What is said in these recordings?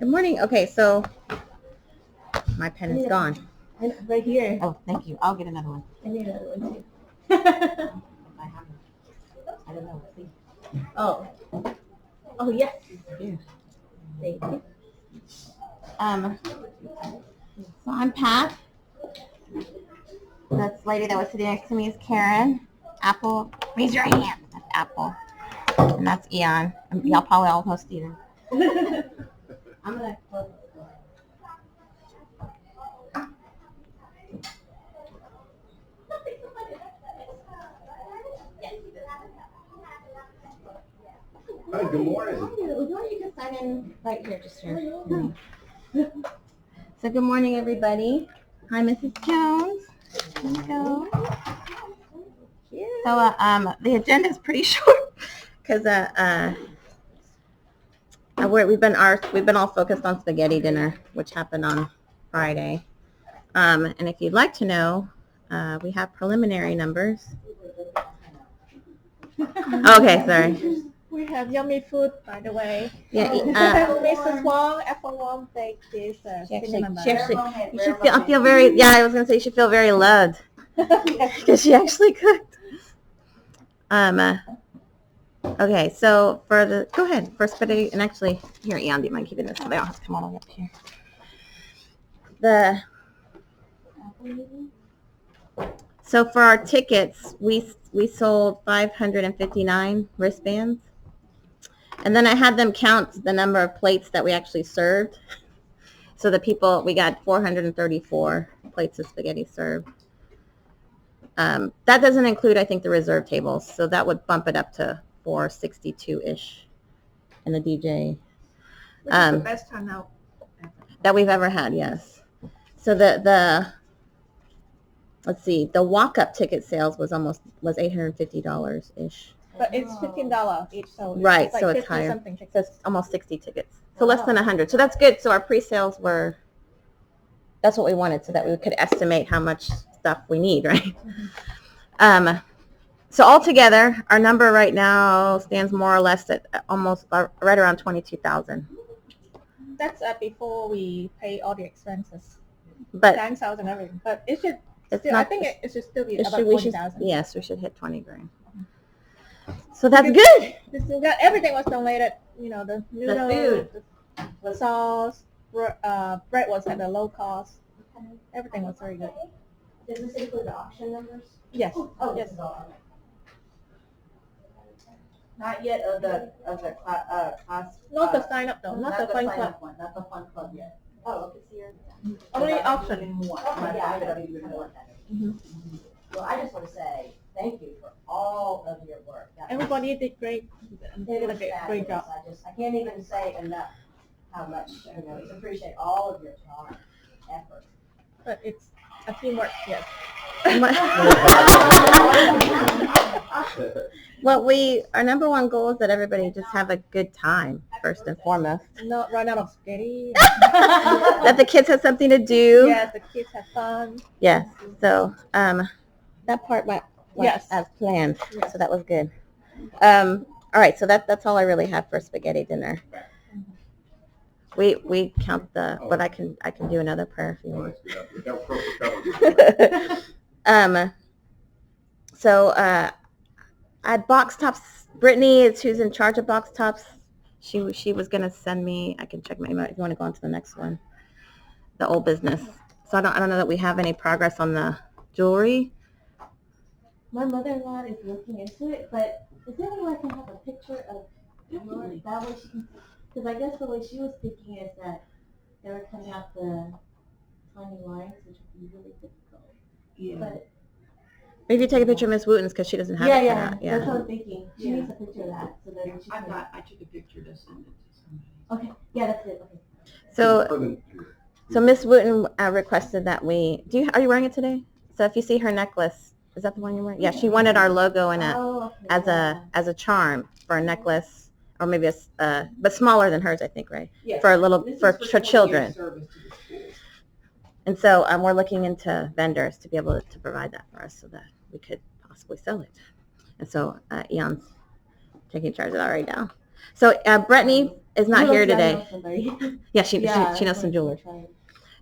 Good morning. Okay, so my pen is gone. Right here. Oh, thank you. I'll get another one. I need another one too. I don't know. See. Oh. Oh yes. Yeah. Thank you. So I'm Pat. That lady that was sitting next to me is Karen. Apple, raise your hand. That's Apple. And that's Eon. Y'all probably all know Steven. I'm gonna close this door. Hi, good morning. You can sign in right here, just here. So good morning, everybody. Hi, Mrs. Jones. Here we go. So the agenda is pretty short because we've been all focused on spaghetti dinner, which happened on Friday. And if you'd like to know, we have preliminary numbers. Okay, sorry. We have yummy food, by the way. Yeah. Mrs. Wong, Apple Wong, baked this cinnamon bun. You should feel very. Yeah, I was gonna say you should feel very loved because she actually cooked. Okay, so go ahead for spaghetti, and actually here, Eon, do you mind keeping this so they don't have to come all the way up here? So for our tickets, we sold 559 wristbands, and then I had them count the number of plates that we actually served. So we got 434 plates of spaghetti served. That doesn't include, I think, the reserve tables, so that would bump it up to 462-ish in the DJ. Which is the best turnout that we've ever had, yes. So let's see, the walk-up ticket sales was $850-ish. But it's $15 each, so right, it's like so it's higher. Something so it's almost 60 tickets, so less than 100. So that's good. So our pre-sales that's what we wanted, so that we could estimate how much stuff we need, right? Mm-hmm. So altogether, our number right now stands more or less at almost right around 22,000. That's before we pay all the expenses, but bank sales and everything. But it should. I think it should still be about 20,000. Yes, we should hit 20 grand. So that's good. Everything was donated. You know, the noodles, the sauce, bread was at a low cost. Everything was very good. Does this include the auction numbers? Yes. Oh, yes. Not yet of the class. Not the sign up though. Not the fun club one. Not the fun club yet. Oh, okay. Only auction. Okay, yeah, I don't even know what that is. Mm-hmm. Well, I just want to say thank you for all of your work. Everybody did great. Did a great job. I can't even say enough how much we appreciate all of your time, effort. But it's a teamwork, yes. Well, our number one goal is that everybody just have a good time, first and foremost. Not run out of spaghetti. That the kids have something to do. Yes, the kids have fun. Yes. So that part went yes. as planned. Yes. So that was good. All right. So that's all I really have for spaghetti dinner. We count but I can do another prayer if you want. So I box tops. Brittany is who's in charge of box tops. She was gonna send me. I can check my email if you want to go on to the next one. The old business. So I don't know that we have any progress on the jewelry. My mother-in-law is looking into it, but is there any way I can have a picture of that way she can? Because I guess the way she was thinking is that they were cutting out the tiny lines, which would be really difficult. Yeah. But maybe take a picture of Miss Wooten's because she doesn't have it. Yeah. That's what I'm thinking. She needs a picture of that, so that she can. I took a picture to send it to somebody. Okay. Yeah, that's it. Okay. So Miss Wooten requested that are you wearing it today? So if you see her necklace, is that the one you're wearing? Yeah, she wanted our logo in it as a charm for a necklace. Or maybe but smaller than hers, I think, right? Yes. For children. And so we're looking into vendors to be able to provide that for us so that we could possibly sell it. And so Eon's taking charge of that right now. So Brittany is not here today. Yeah, she knows some jewelers.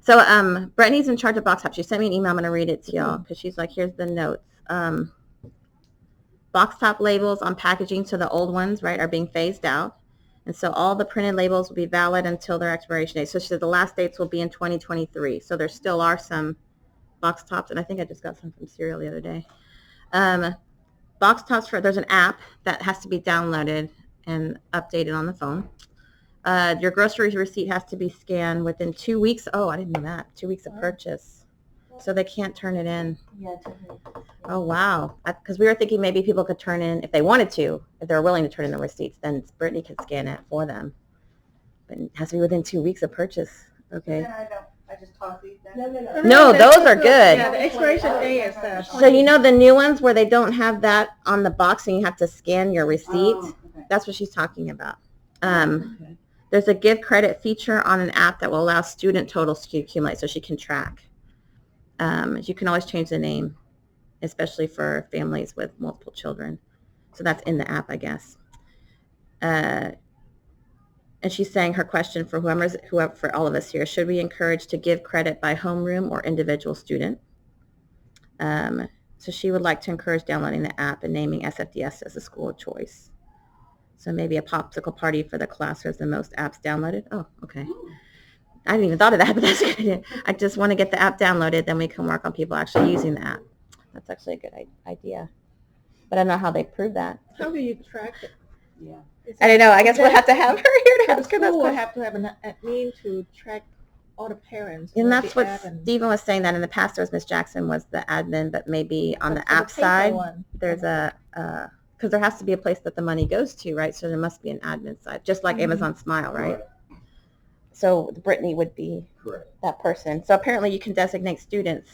So Brittany's in charge of box tops. She sent me an email. I'm going to read it to y'all because she's like, here's the notes. Box top labels on packaging, so the old ones, right, are being phased out. And so all the printed labels will be valid until their expiration date. So she said the last dates will be in 2023. So there still are some box tops, and I think I just got some from Cereal the other day. Box tops, there's an app that has to be downloaded and updated on the phone. Your grocery receipt has to be scanned within 2 weeks. Oh, I didn't know that. 2 weeks of purchase. So they can't turn it in. Yeah, Oh, wow. Because we were thinking maybe people could turn in, if they wanted to, if they were willing to turn in the receipts, then Brittany could scan it for them. But it has to be within 2 weeks of purchase. Okay. I just toss these No, those are good. Yeah, the expiration date is So you know the new ones where they don't have that on the box and you have to scan your receipt? That's what she's talking about. There's a give credit feature on an app that will allow student totals to accumulate so she can track. You can always change the name, especially for families with multiple children. So that's in the app, I guess. And she's saying her question for whoever, for all of us here, should we encourage to give credit by homeroom or individual student? So she would like to encourage downloading the app and naming SFDS as a school of choice. So maybe a popsicle party for the class who has the most apps downloaded. Oh, okay. I didn't even thought of that, but that's a good idea. I just want to get the app downloaded, then we can work on people actually using the app. That's actually a good idea. But I don't know how they prove that. How do you track it? Yeah. I don't know. I guess we'll have to have her here to The ask her that school will question. have to have an admin to track all the parents. And that's what the app and- Stephen was saying, that in the past there was Miss Jackson was the admin, but maybe on the for app paper side, one. there's a, because there has to be a place that the money goes to, right? So there must be an admin side, just like Amazon Smile, right? So Brittany would be Correct. that person. So apparently you can designate students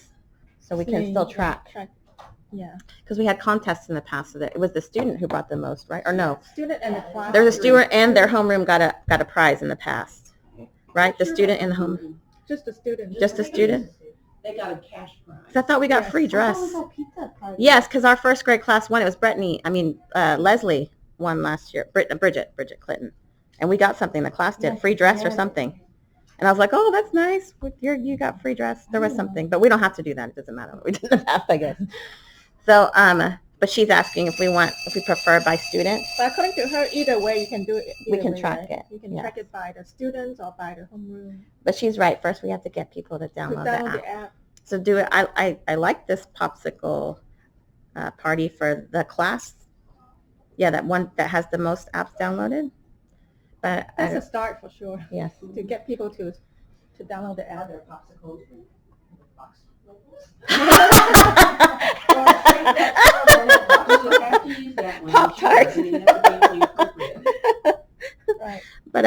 so we can still track. Yeah. Because we had contests in the past, so that it was the student who brought the most, right? Or no, Student and the class. there's a student and their homeroom got a prize in the past, right? The student and the home, Just the student. just the student. They got a cash prize. 'Cause I thought we got Yes. free dress. Oh, pizza party. Yes, because our first grade class won. It was Leslie won last year. Bridget Clinton, and we got something. The class did free dress or something. And I was like, oh, that's nice. You got free dress. There was something, but we don't have to do that. It doesn't matter what we did in the past, I guess. So, but she's asking if we prefer by student. But according to her, either way, you can do it. We either can way, track right? it, You can yes. track it by the students or by the homeroom. But she's right. First, we have to get people to To download download the the app. app. So do it. I like this popsicle party for the class. Yeah, that one that has the most apps downloaded. But That's a start for sure. yes. To get people to download the app. Other popsicles in the box. Pop-Tarts. Right. But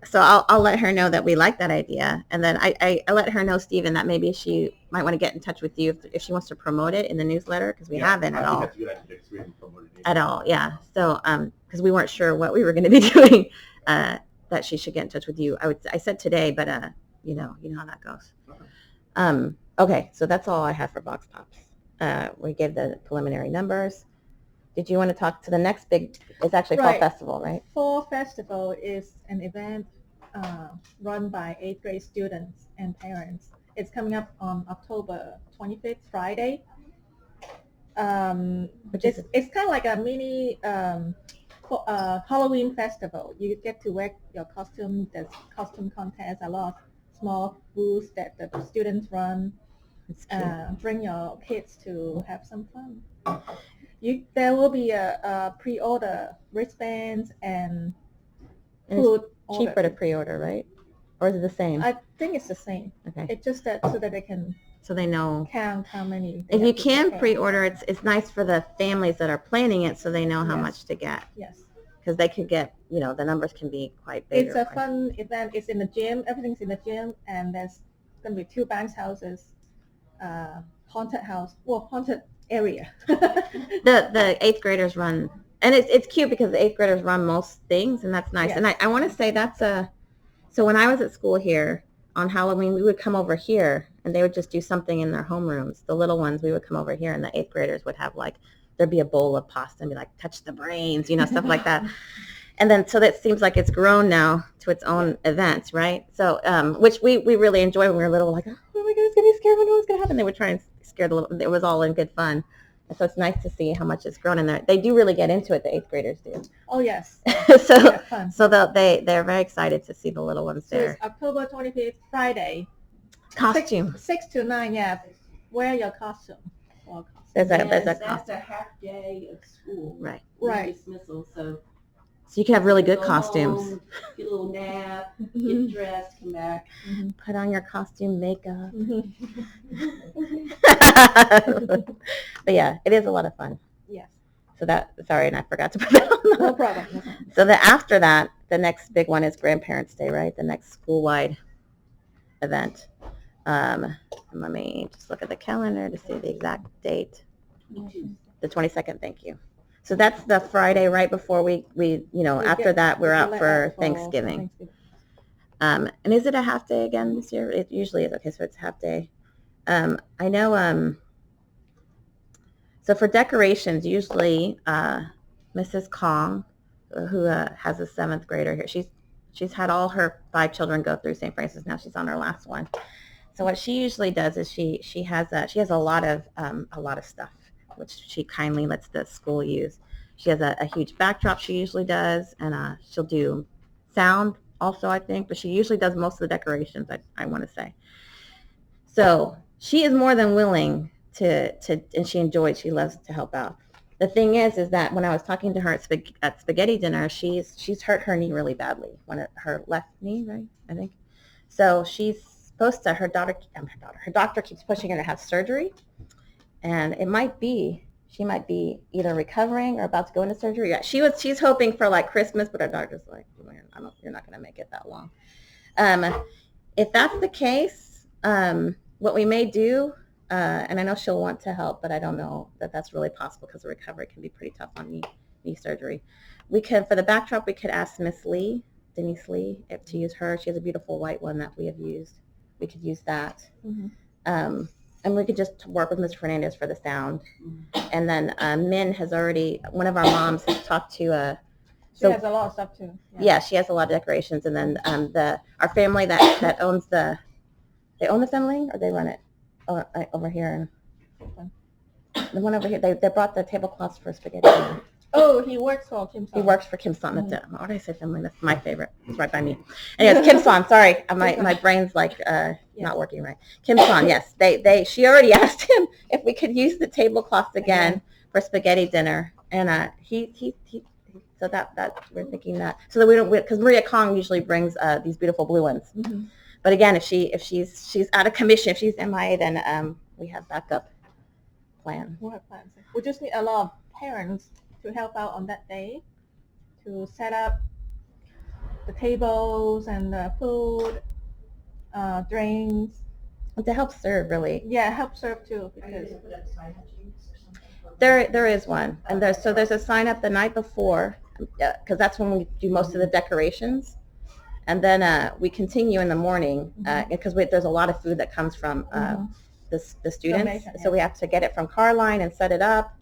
so I'll let her know that we like that idea, and then I let her know, Stephen, that maybe she might want to get in touch with you if she wants to promote it in the newsletter, because we haven't at all. That's a good idea, 'cause we haven't promoted it. At all, yeah. So because we weren't sure what we were going to be doing, that she should get in touch with you. I said today, but you know how that goes. Okay, so that's all I have for box tops. We gave the preliminary numbers. Did you want to talk to the next big? It's actually Fall Right. Festival, right? Fall Festival is an event run by 8th grade students and parents. It's coming up on October 25th, Friday. It's kind of like a mini Halloween festival. You get to wear your costume. There's costume contest, a lot of small booths that the students run. It's cute. Bring your kids to have some fun. There will be a pre-order wristbands and And food. it's cheaper to pre-order, right? Or is it the same? I think it's the same. Okay, It's just that so that they can so they know. count how many. they If you have to can prepare. pre-order, it's nice for the families that are planning it, so they know how Yes. much to get, Yes, because they could get, the numbers can be quite big. it's or a quite- fun event. It's in the gym. Everything's in the gym, and there's going to be 2 bounce houses, haunted house, haunted area. The 8th graders run, and it's cute because the 8th graders run most things, and that's nice. Yes. And I want to say so when I was at school here on Halloween, we would come over here and they would just do something in their homerooms. The little ones, we would come over here, and the 8th graders would have there'd be a bowl of pasta and be like, touch the brains, stuff like that. And then, so that seems like it's grown now to its own events, right? So, which we really enjoyed when we were little, like, oh my God, it's going to be scary, what's going to happen? They would try and scare the little, it was all in good fun. And so it's nice to see how much it's grown in there. They do really get into it, the 8th graders do. Oh, yes. so Yeah, fun. so they're very excited to see the little ones So there. it's October 25th, Friday. Costume. 6 to 9, yeah. Wear your costume. There's a That's costume. a half day of school. Right. Right. Dismissal, so. So you can have really good go costumes. home, get a little nap, get dressed, come back. Put on your costume makeup. But yeah, it is a lot of fun. Yes. So sorry, and I forgot to put that on. No problem. So after that, the next big one is Grandparents' Day, right? The next school-wide event. Let me just look at the calendar to see the exact date. The 22nd, thank you. So that's the Friday right before we after that we're out for Thanksgiving. And is it a half day again this year? It usually is. Okay, so it's half day. I know. So for decorations, usually Mrs. Kong, who has a 7th grader here, she's had all her 5 children go through St. Francis. Now she's on her last one. So what she usually does is she has a lot of stuff, which she kindly lets the school use. She has a huge backdrop she usually does, and she'll do sound also, I think, but she usually does most of the decorations, I want to say. So she is more than willing to and she loves to help out. The thing is that when I was talking to her at spaghetti dinner, she's hurt her knee really badly, her left knee, right, I think. So she's supposed to, her doctor keeps pushing her to have surgery, and she might be either recovering or about to go into surgery. Yeah, she's hoping for like Christmas, but her doctor's like, you're not going to make it that long. If that's the case, what we may do, and I know she'll want to help, but I don't know that that's really possible because the recovery can be pretty tough on knee surgery. For the backdrop, we could ask Miss Lee, Denise Lee, to use her. She has a beautiful white one that we have used. We could use that. Mm-hmm. And we could just work with Mr. Fernandez for the sound. Mm-hmm. And then Min has already, one of our moms has talked to she has a lot of stuff too. Yeah, she has a lot of decorations. And then our family that owns they own the family, or they run it over here. The one over here, they brought the tablecloths for spaghetti. Oh, he works for Kim Son. He works for Kim Son. That's it. Why did I say family? That's my favorite. It's right by me. Anyways, Kim Son. Sorry, my brain's like not working right. Kim Son. Yes, she already asked him if we could use the tablecloths again for spaghetti dinner, and so that we're thinking that so that we don't, because Maria Kong usually brings these beautiful blue ones. Mm-hmm. But again, if she's out of commission, if she's MIA, then we have backup plan. We'll have plans. We just need a lot of parents to help out on that day, to set up the tables and the food, drinks. And to help serve, really. Yeah, help serve too. Because there is one, and there's a sign up the night before, because that's when we do most of the decorations, and then we continue in the morning because there's a lot of food that comes from the students, so we have to get it from Carline and set it up.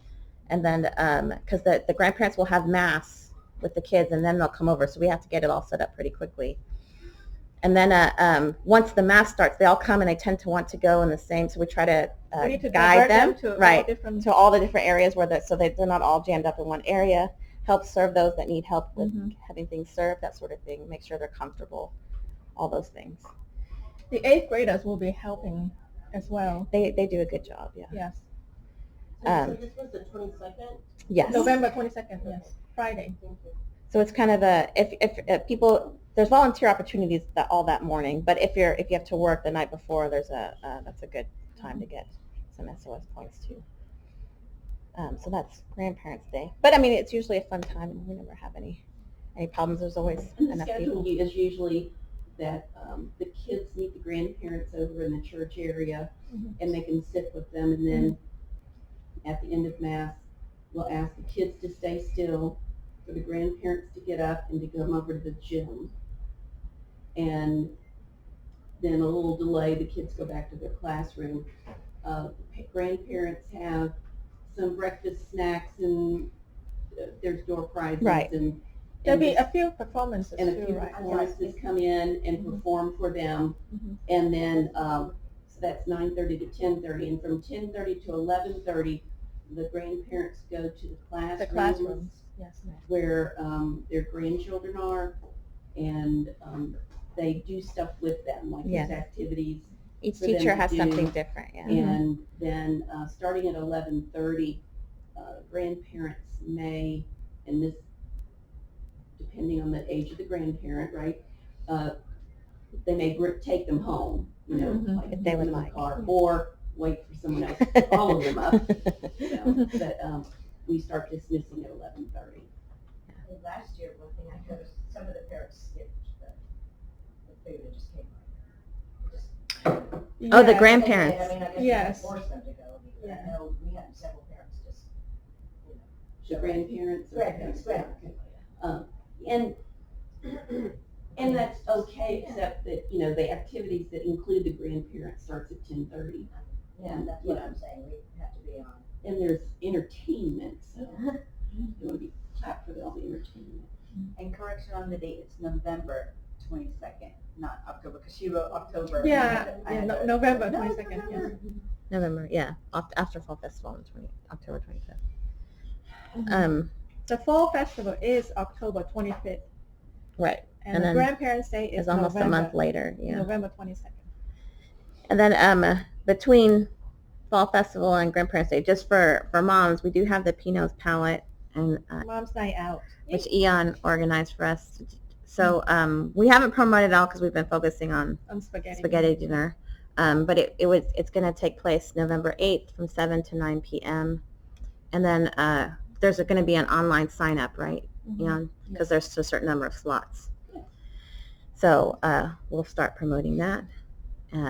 And then, because the grandparents will have mass with the kids, and then they'll come over, so we have to get it all set up pretty quickly. And then once the mass starts, they all come, and they tend to want to go in the same, so we try to guide them to all the different areas so they're not all jammed up in one area. Help serve those that need help with having things served, that sort of thing. Make sure they're comfortable, all those things. The 8th graders will be helping as well. They do a good job, yeah. Yes. So this was the 22nd? Yes. November 22nd, yes. Friday. So it's kind of if people, there's volunteer opportunities that morning, but if you have to work the night before, that's a good time to get some SOS points too. So that's Grandparents' Day. But I mean, it's usually a fun time, and we never have any problems. There's always and the enough schedule people. is usually that the kids meet the grandparents over in the church area, and they can sit with them, and then at the end of Mass, we'll ask the kids to stay still, for the grandparents to get up and to come over to the gym. And then a little delay, the kids go back to their classroom. Grandparents have some breakfast snacks, and there's door prizes, Right. and There'll be this- a few performances and a too, few right? performances come in and perform for them. Mhm. And then, so that's 9:30 to 10:30, and from 10:30 to 11:30, the grandparents go to the The classrooms, yes. where their grandchildren are, and they do stuff with them, like Yeah. these activities. Each For them teacher to has do. something different, yeah. And then starting at 11:30, grandparents may, and this, depending on the age of the grandparent, right, they may take them home, you know, Mhm. like If they would put them in the like. car, or wait for someone else to follow them up. You know, but we start dismissing at 11:30. Last year, one thing I noticed, some of the parents skipped the food and just came right. Oh, the Yes. grandparents. I mean, I guess we Yes. didn't force them to go. I mean, I know we had several parents just, you know. The grandparents. or- Grandparents. And that's okay, except that, you know, the activities that include the grandparents starts at 10:30. Yeah, that's what I'm saying, we have to be on. And there's entertainment, so you want to be clapped for all the entertainment. And correction on the date, it's November 22nd, not October, because she wrote October. Yeah, I yeah, had to- November No, 22nd, yes. November, yeah, after Fall Festival on October 25th. Mhm. The fall festival is October 25th, Right, and And the then Grandparents' Day is it's almost November, a month later, yeah. November 22nd. And then between Fall Festival and Grandparents' Day, just for moms, we do have the Pinot's Palette, and Mom's Night Out. which Eon organized for us. So we haven't promoted it all because we've been focusing on On spaghetti. spaghetti dinner. But it's going to take place November 8th from 7 to 9 p.m. And then there's going to be an online sign up, right, Eon? Because there's a certain number of slots. So we'll start promoting that.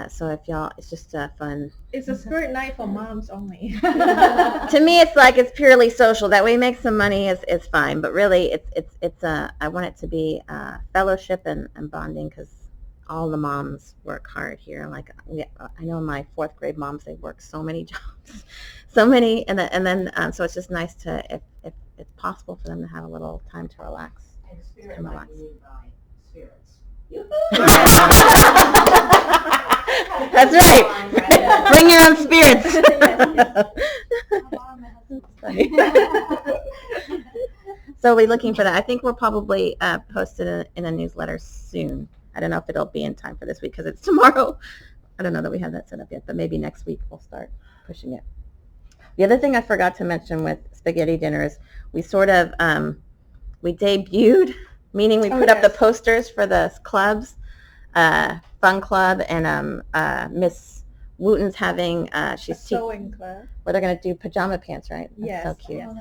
So if y'all, it's just fun. It's a spirit night for moms only. To me, it's like it's purely social. That way, make some money is fine. But really, it's I want it to be fellowship and bonding because all the moms work hard here. Like I know my 4th grade moms, they work so many jobs, so many, and then so it's just nice to if it's possible for them to have a little time to relax. And spirit Come might on. be moved by spirits. That's right. Bring your own spirits. Funny. So we're looking for that. I think we'll probably post it in a newsletter soon. I don't know if it'll be in time for this week because it's tomorrow. I don't know that we have that set up yet, but maybe next week we'll start pushing it. The other thing I forgot to mention with spaghetti dinners, we sort of we debuted, meaning we put up the posters for the clubs, Fun Club, and Miss Wooten's having she's Sewing club. where they're going to do pajama pants, right? That's Yes. so cute. yes.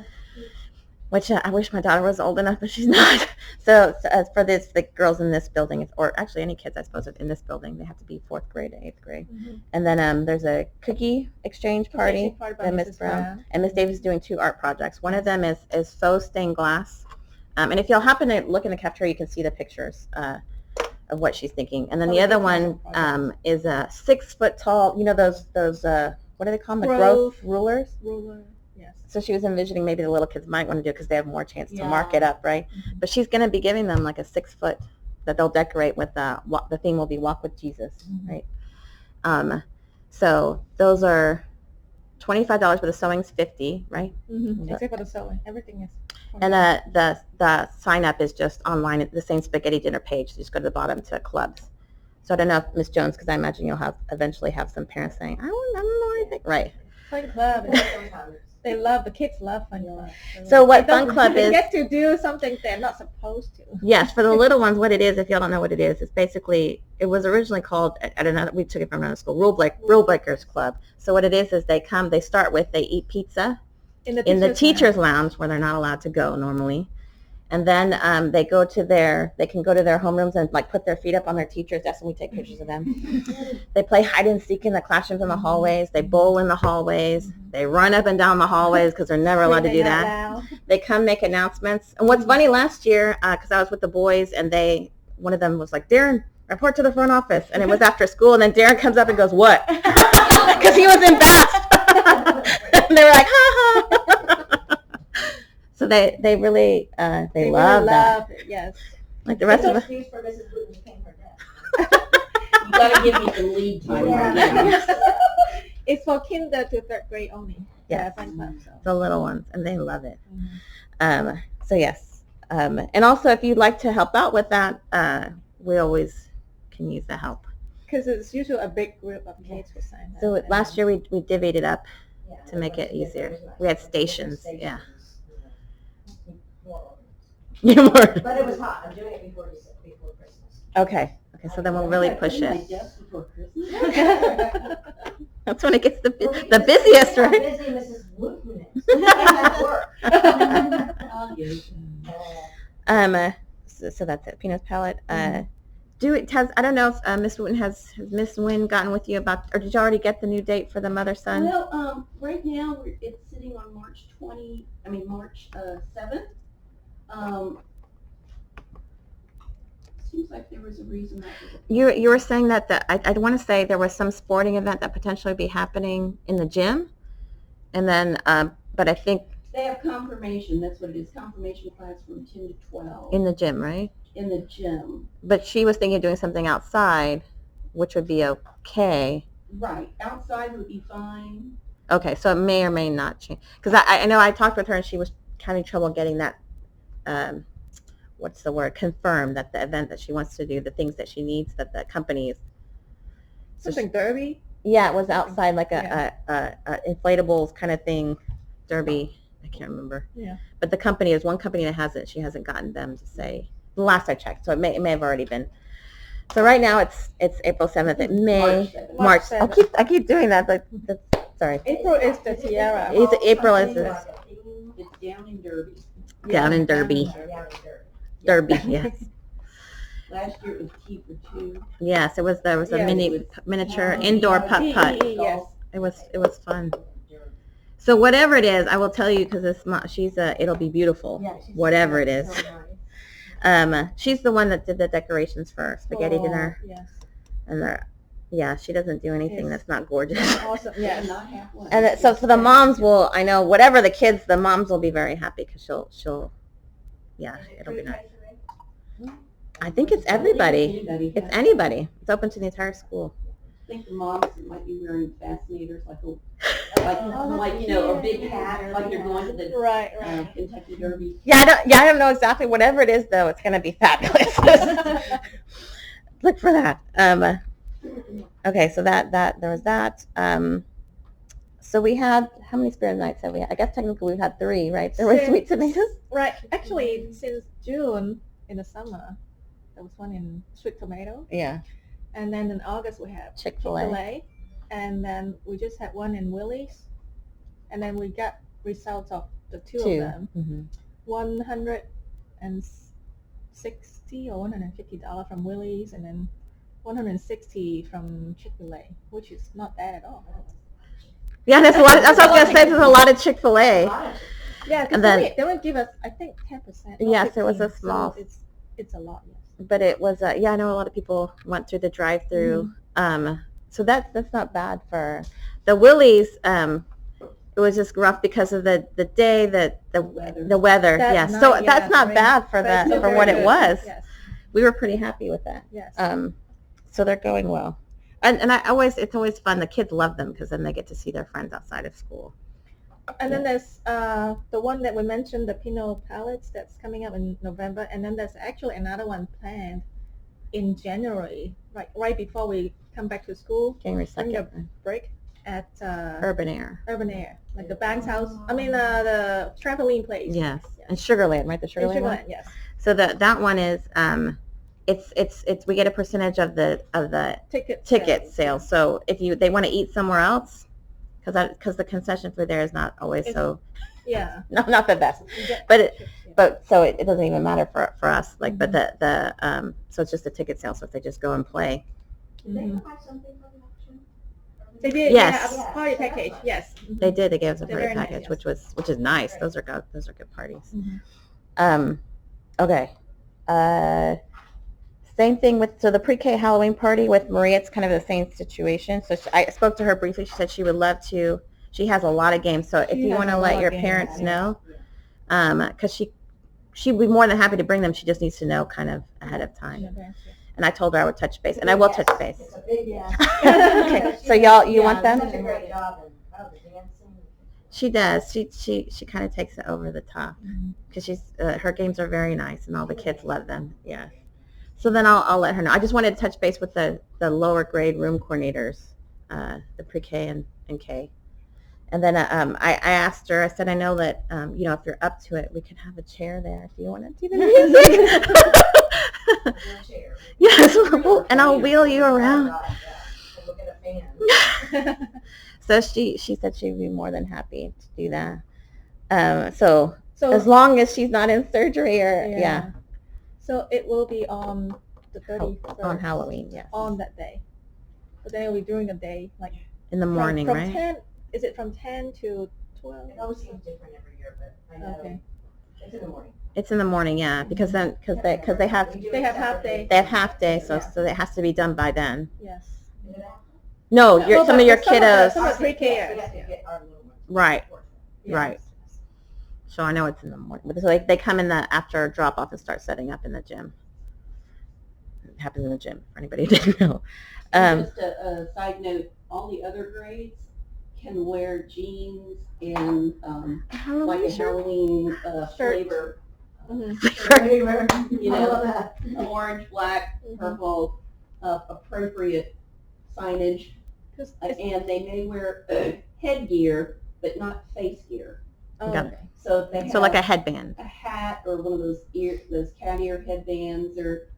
Which I wish my daughter was old enough, but she's not. So for this, the girls in this building, or actually any kids, I suppose, in this building, they have to be 4th grade and 8th grade. Mhm. And then there's a cookie exchange party By by Miss Mrs. Brown. And Miss Davis is doing 2 art projects. One of them is faux stained glass. And if y'all happen to look in the cafeteria, you can see the pictures of what she's thinking. And then the other one is a 6 foot tall, you know, those what do they call them? The growth rulers? Ruler. Yes. So she was envisioning maybe the little kids might want to do it because they have more chance to mark it up, right? But she's going to be giving them like a 6 foot that they'll decorate with. The theme will be Walk with Jesus, right? So those are $25, but the sewing's $50, right? Mm-hmm. Except for the sewing, everything is. And the sign up is just online at the same spaghetti dinner page. You just go to the bottom to clubs. So I don't know if Miss Jones, because I imagine you'll eventually have some parents saying, I don't know anything, right? Fun Club. They love, the kids love Fun Club. So what They Fun Club they is? get to do something they're not supposed to. Yes, for the little ones, what it is, if y'all don't know what it is, it's basically, it was originally called, at another, we took it from another school, Rule Breakers Club. So what it is they start with, they eat pizza In the teacher's lounge where they're not allowed to go normally. And then they can go to their homerooms and like put their feet up on their teachers' desks, and we take pictures of them. They play hide and seek in the classrooms in the hallways. They bowl in the hallways. They run up and down the hallways because they're never allowed to do that. They come make announcements. And what's funny, last year, because I was with the boys, and one of them was like, Darren, report to the front office. And it was after school, and then Darren comes up and goes, what? Because he was embarrassed. And they were like, ha ha. So they really they they really love that. love it, yes. Like the rest It's of an us. excuse for Mrs. Wooten to paint her desk. You gotta give me some lead time right now. It's for kinder to third grade only. Yes. Fan club, so. The little ones, and they love it. Mhm. So yes, and also if you'd like to help out with that, we always can use the help. Because it's usually a big group of kids who sign up. So and last year we divvied it up Yeah, to make it there was easier. like We had different stations, yeah. More. You were- But it was hot. I'm doing it before Christmas. Okay, so then we'll really I push clean my it. desk before Christmas. That's when it gets the Well, we the can busiest, see how right? busy Mrs. Wooten is. At work. I'll get it. So that's it. Peanut's palette. I don't know if Miss Wooten has Miss Wynn gotten with you about, or did you already get the new date for the mother son? Well, right now it's sitting on March 7th. Seems like there was a reason that was. You were saying that I want to say there was some sporting event that potentially be happening in the gym, and then but I think They have confirmation, that's what it is, confirmation class from 10 to 12 in the gym, right? in the gym. But she was thinking of doing something outside, which would be okay. Right, outside would be fine. Okay, so it may or may not change. Because I know I talked with her and she was having trouble getting that, what's the word, confirmed that the event that she wants to do, the things that she needs, that the company is. So Something derby. yeah, it was outside like a inflatables kind of thing, derby. I can't remember. Yeah. But the company is one company that hasn't. She hasn't gotten them to say. The last I checked, so it may have already been. So right now it's April 7th. It may March 7th. March. I keep doing that. But sorry. April is the Tiara. April is this It's down in Derby. down in Derby. Derby, yes. Last year it was T for 2. Yes, there was a Yeah, miniature indoor putt. Yes. It was fun. So whatever it is, I will tell you because it'll be beautiful. Yeah, she's Whatever it is. so nice. She's the one that did the decorations for spaghetti dinner, Yes. and she doesn't do anything Yes. that's not gorgeous. Awesome. Yes. Not half one. And so for the moms I know whatever the moms will be very happy because she'll it'll be nice. I think it's everybody. It's anybody. It's open to the entire school. I think the moms might be wearing fascinators like a big hat, like you're going to the Right. Kentucky Derby. Yeah, I don't know exactly. Whatever it is, though, it's going to be fabulous. Look for that. Okay, so that there was that. So we had, how many spirit nights have we had? I guess technically we've had 3, right? There were sweet tomatoes. Right. Actually, since June in the summer, there was one in sweet tomato, Yeah. and then in August we have Chick-fil-A. Chick-fil-A, and then we just had one in Willie's, and then we got results of the two of them. Mm-hmm. $160 or $150 from Willie's, and then $160 from Chick-fil-A, which is not bad at all. Yeah, that's a lot. That's what I was going to say. There's a lot of Chick-fil-A. Yeah, because And then- they would give us, I think, 10%. not Yes, it was a 15, small- So it's a lot. Yes. But it was, I know a lot of people went through the drive-through. So that's not bad for the Willie's. It was just rough because of the day that the weather. That Yeah, night, so yeah, that's not rain. bad for But it's still for very what it good. was. Yes. We were pretty happy with that. Yes. So they're going well, and it's always fun. The kids love them because then they get to see their friends outside of school. And then there's the one that we mentioned, the Pinot palettes, that's coming up in November, and then there's actually another one planned in January, right before we come back to school, January during the 2nd, break at Urban Air. Urban Air, like the Banks House. I mean the trampoline place. Yes, and Sugarland, right? The In Sugarland one. Sugarland, yes. So that one is it's we get a percentage of the ticket sales. So if they want to eat somewhere else, because the concession food there is not always so Yeah. not the best. You get But chips, yeah. But so it doesn't even matter for us. Like, but so it's just a ticket sale. So if they just go and play. Did they Mhm. provide something for the auction? They did. Yes. Yeah, a party package. Yes. They did. They gave us a They're party very nice, package, yes. which is nice. Those are good parties. Mhm. Okay. Same thing with the pre-K Halloween party with Maria. It's kind of the same situation. So I spoke to her briefly. She said she would love to. She has a lot of games. So if She you has want a to lot let of your games, parents yeah. know, Because she'd be more than happy to bring them. She just needs to know kind of ahead of time. And I told her I would touch base, and I will touch base. It's a big yes. Okay, so y'all, you want them? Such a great job, and, oh, the dancing. She does. She kind of takes it over the top because her games are very nice, and all the kids love them. Yeah. So then I'll let her know. I just wanted to touch base with the lower grade room coordinators, the pre-K and K. And then I asked her, I said, I know that, if you're up to it, we could have a chair there if you want to do the music. Wheelchair. Yes, and I'll wheel you around. Oh, God, yeah. Look at a fan. So she said she'd be more than happy to do that. So So as long as she's not in surgery or, yeah, So it will be on the 31st. on Halloween, yes. On that day. But then it will be during the day, like In the morning, from right? 10, is it from 10 to 12? It always seems different every year, but I know Okay. it's in the morning. It's in the morning, yeah, because they have We do They it have half separately. day. They have half day, so Yeah. it has to be done by then. Yes. Is it after? No, No, some of your some of the- kiddos, some of the pre-K Yes, we is, have to yeah. get our little ones. Right. Yes. Right. So I know it's in the morning. But so they come in after drop off and start setting up in the gym. It happens in the gym for anybody who didn't know. And just a side note, all the other grades can wear jeans and like a Halloween flavor, Mhm. you I know, love that. orange, black, purple, appropriate signage. 'Cause And they may wear headgear, but not face gear. oh, Got okay. So if they So like a have headband. a hat or one of those cat ear headbands, or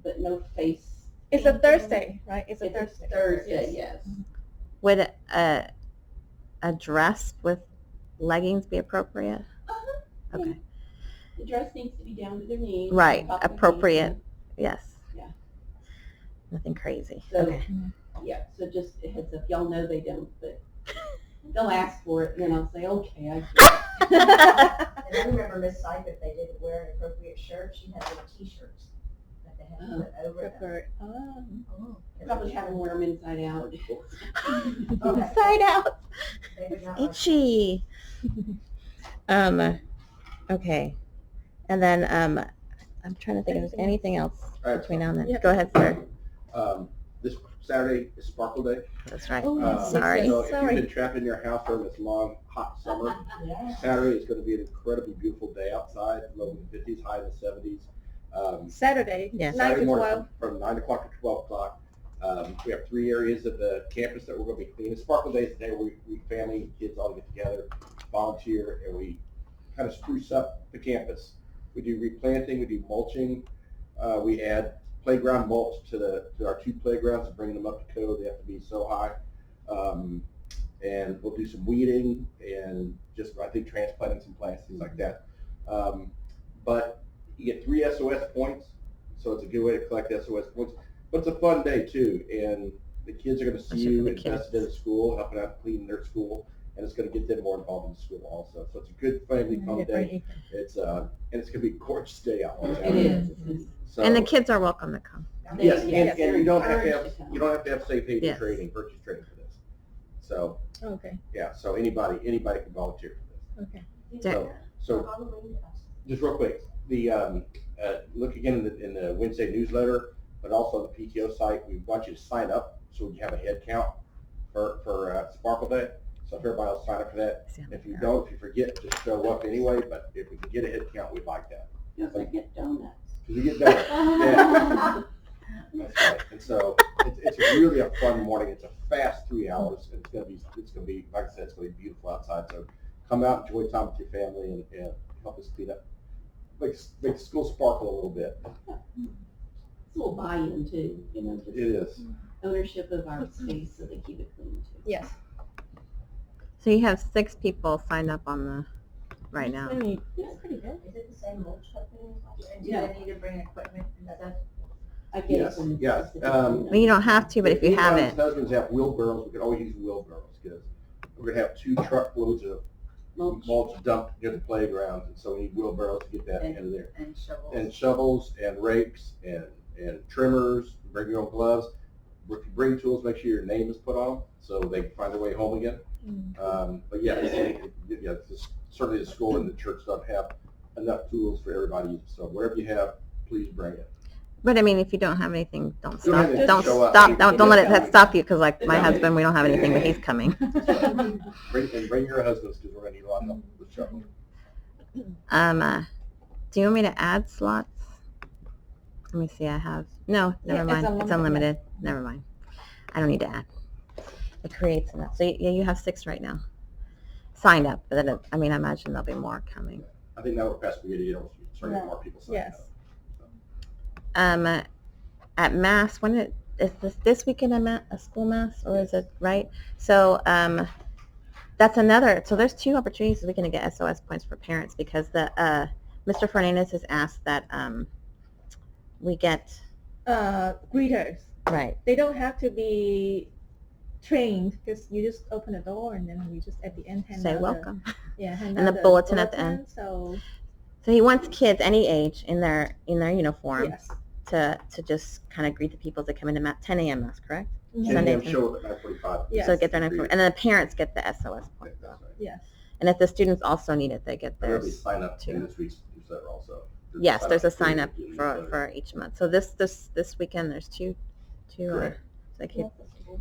but no face. It's a painting. Thursday, right? It's a It's a Thursday. Thursday, yes. Would a dress with leggings be appropriate? Uh-huh. Okay. The dress needs to be down to their knees. Right. top of the Appropriate. knee. Yes. Yeah. Nothing crazy. So, Okay. yeah, so just a heads up. Y'all know they don't, but they'll ask for it, and then I'll say, okay, I get it. And I remember Miss Seibert, they didn't wear an appropriate shirt, she had little t-shirts that they had to put over them. Preferred. Oh. Probably have them wear them inside out. Okay. Inside out. They would not It's like- itchy. Okay. And then I'm trying to think if there's anything else All right. between now and then. Yeah. Go ahead, sir. This Saturday is Sparkle Day. That's right. Oh, yes, Sorry. So if Sorry. you've been trapped in your house during this long, hot summer, Yeah. Saturday is going to be an incredibly beautiful day outside, low in the 50s, high in the 70s. Saturday, Yes. 9 Saturday to morning 12. from 9 o'clock to 12 o'clock. We have 3 areas of the campus that we're going to be cleaning. Sparkle Day is the day where we family and kids all get together, volunteer, and we kind of spruce up the campus. We do replanting, we do mulching, we add playground mulch to our 2 playgrounds and bringing them up to code. They have to be so high. And we'll do some weeding and just, I think, transplanting some plants, things like that. But you get 3 SOS points, so it's a good way to collect SOS points. But it's a fun day too, and the kids are going to see Especially you for the invested in the school, helping out cleaning their school, and it's going to get them more involved in the school also. So it's a good family fun day. It's and it's going to be a gorgeous day out on It Saturday. is. It's- So, And the kids are welcome to come. yes, Yes, and you don't have to encouraged to come. have safe haven Yes. training, purchase training for this. So Okay. yeah, so anybody can volunteer for this. Okay. So Halloween, just real quick, the look again in the Wednesday newsletter, but also on the PTO site. We want you to sign up so we have a head count for Sparkle Day. So if everybody will sign up for that. If you don't, if you forget, just show up anyway. But if we can get a head count, we'd like that. Yes, I get donuts. Because you get better. Yeah. That's right. And so it's really a fun morning. It's a fast 3 hours, and it's gonna be like I said, it's gonna be beautiful outside. So come out, enjoy time with your family, and help us clean up, make the school sparkle a little bit. It's a little buy-in too, just It is. ownership of our space, so they keep it clean too. Yes. So you have 6 people signed up on the right now. That's pretty good. Is it the same mulch company? And do Yeah. they need to bring equipment and stuff? I get Yes, it from yeah, specific- Well, you don't have to, but if you have Anybody's it, husbands have wheelbarrows, we can always use wheelbarrows because we're gonna have 2 truckloads of mulch dumped near the playgrounds, and so we need wheelbarrows to get that out of there. And shovels? And shovels and rakes and trimmers. Bring your own gloves. If you bring tools, make sure your name is put on them so they can find their way home again. But yeah, certainly the school and the church don't have enough tools for everybody. So whatever you have, please bring it. But I mean, if you don't have anything, don't Don't stop. have anything, Don't show up. stop. Don't let Yeah. it stop you. Because like my Yeah. husband, we don't have anything, but he's coming. Bring your husbands because we're going to need a lot of help with the show. Do you want me to add slots? Let me see. I have no. Never Yeah, it's mind. It's unlimited. Never mind. I don't need to add. It creates enough. So yeah, you have 6 right now signed up. But then I imagine there'll be more coming. I think now we're past spaghetti. You know, starting to get more people signing Yes. up. At Mass, when is this weekend a school Mass, or is it right? So that's another. So there's 2 opportunities we can get SOS points for parents because the Mr. Fernandez has asked that we get Greeters. right. They don't have to be trained because you just open the door and then we just at the end hand Say out welcome. hand And out the bulletin at the end. So So he wants kids any age in their uniform yes. to just kind of greet the people that come into 10 a.m. Mass, correct? Mhm. Sunday. And show up at 9:45. Yes. So get their information, and then the parents get the SOS points. That's right. Yes. And if the students also need it, they get There'll be theirs. sign up too. in this week's newsletter also. Yes, there's a sign up period in the for newsletter. each month. So this weekend there's two. Correct. So they could,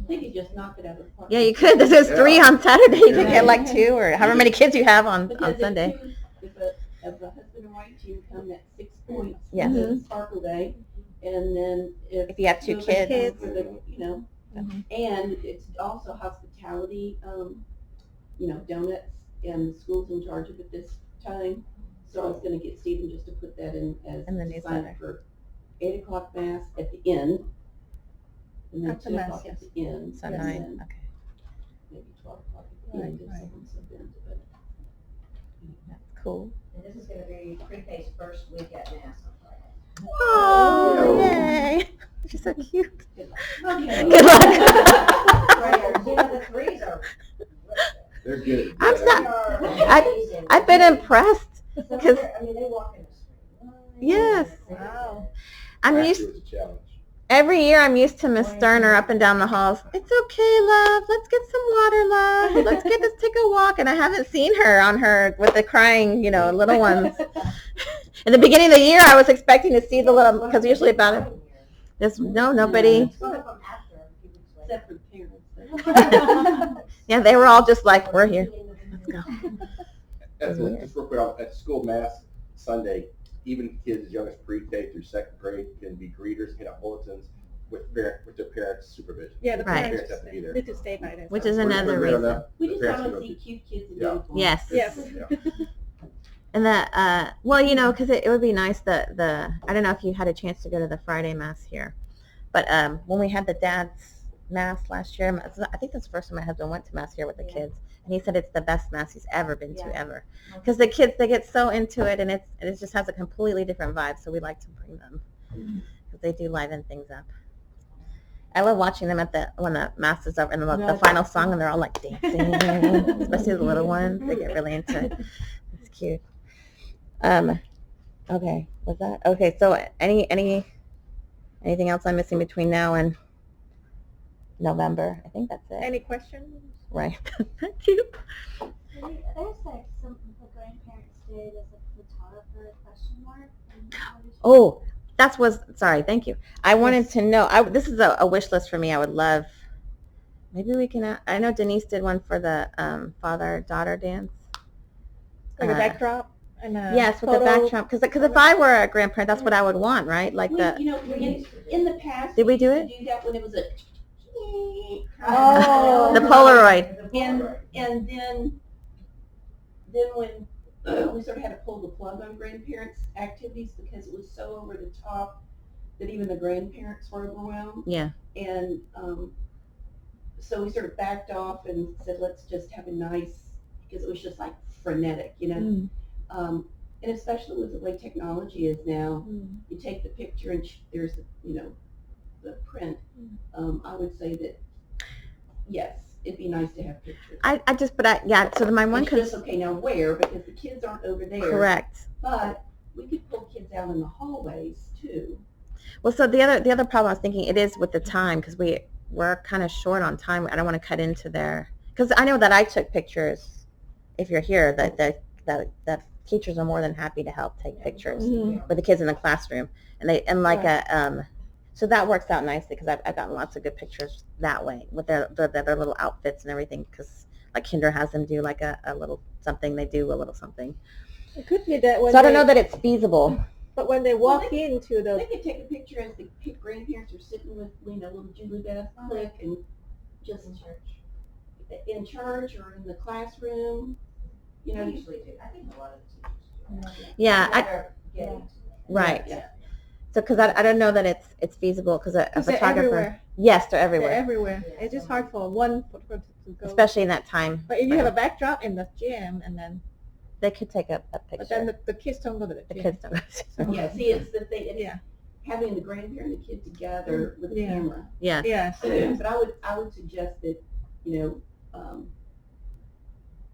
They could just knock it out of the park. yeah, you could. This is 3 Yeah. on Saturday. You could Yeah. get like 2 or however many kids you have on Because Sunday. if a husband and wife team come at 6 points, Yes. to Sparkle Day, and then If you have 2 those kids. for the, Mhm. and it's also hospitality, donuts, and the school's in charge of it this time. So I was gonna get Stephen just to put that in as In the to sign newsletter. up for 8 o'clock mass at the end. And then After 2 mass, o'clock at yes. the end. So and 9. then Okay. maybe 12 o'clock at the Right, end if right. someone's so bent, but. Cool. And this is gonna be PreK's first week at Mass on Friday. Oh, yay. She's so cute. Good Good luck. Right, you know, the 3s are. They're good. I'm Yeah, not- They are amazing. I've been impressed. Because- I mean, they walk in the street. Yes. Wow. I'm Last used year was a challenge. every year. I'm used to Miss Sterner up and down the halls. It's okay, love. Let's get some water, love. Let's take a walk. And I haven't seen her on her with the crying, little ones. In the beginning of the year, I was expecting to see the little because usually about it. Nobody. Some of them after a few weeks later. Except for the parents. Yeah, they were all just like, we're here. go. Just real quick, at school mass Sunday, even kids as young as pre-K through 2nd grade can be greeters, can have bulletins with their parents' supervision. Yeah, the Right. parents Have to be there. need to stay by themselves. Which is We're another clear on reason. that. We The just parents want can to go see cute kids in Yeah. uniform. Yes. Yes. Yeah. And that, because it would be nice I don't know if you had a chance to go to the Friday Mass here, but when we had the dad's Mass last year, I think that's the first time my husband went to Mass here with the kids, and he said it's the best Mass he's ever been to ever. Because the kids, they get so into it, and it just has a completely different vibe, so we like to bring them, because they do liven things up. I love watching them when the Mass is over, and the final song, and they're all like dancing, especially the little ones. They get really into it. It's cute. Okay, was that okay? So anything else I'm missing between now and November? I think that's it. Any questions? Right. Thank you. There's like some the grandparents did as a photographer ? Oh, sorry. Thank you. I wanted to know. This is a wish list for me. I would love. Maybe we can. I know Denise did one for the father-daughter dance. Like a backdrop? And Yes, with the backdrop. Because if I were a grandparent, that's what I would want, right? Like We, in the past. Did we do used it? to do that when it was a. Oh. The Polaroid. And then when we sort of had to pull the plug on grandparents' activities because it was so over the top that even the grandparents were overwhelmed. Yeah. And so we sort of backed off and said, let's just have a nice, because it was just like frenetic, and especially with the way technology is now, you take the picture and there's the print. I would say that yes, it'd be nice to have pictures. So my one It's just okay now where, because the kids aren't over there. correct. But we could pull kids out in the hallways too. Well, so the other problem I was thinking it is with the time because we're kind of short on time. I don't want to cut into because I know that I took pictures. If you're here, that teachers are more than happy to help take pictures with the kids in the classroom, so that works out nicely because I've gotten lots of good pictures that way with their little outfits and everything. Because like Kinder has them do like a little something, they do a little something. It could be that when So I don't know that it's feasible. But when they walk into the They could take a picture as the grandparents are sitting with, little Julie Beth, click, and just in church or in the classroom. I usually do. I think a lot of the teachers do. Yeah, right. Yeah. So because I don't know that it's feasible because a they're photographer. everywhere. Yes, they're everywhere. They're everywhere. Yeah. It's just hard for one photographer to go. Especially in that time. But if you have a backdrop in the gym, and then They could take a picture. but then the kids don't go to the The gym. kids don't. Yeah, see, it's the thing, it's Yeah. having the grandparent and the kid together with a Yeah. camera. Yeah. Yes. But I would suggest that,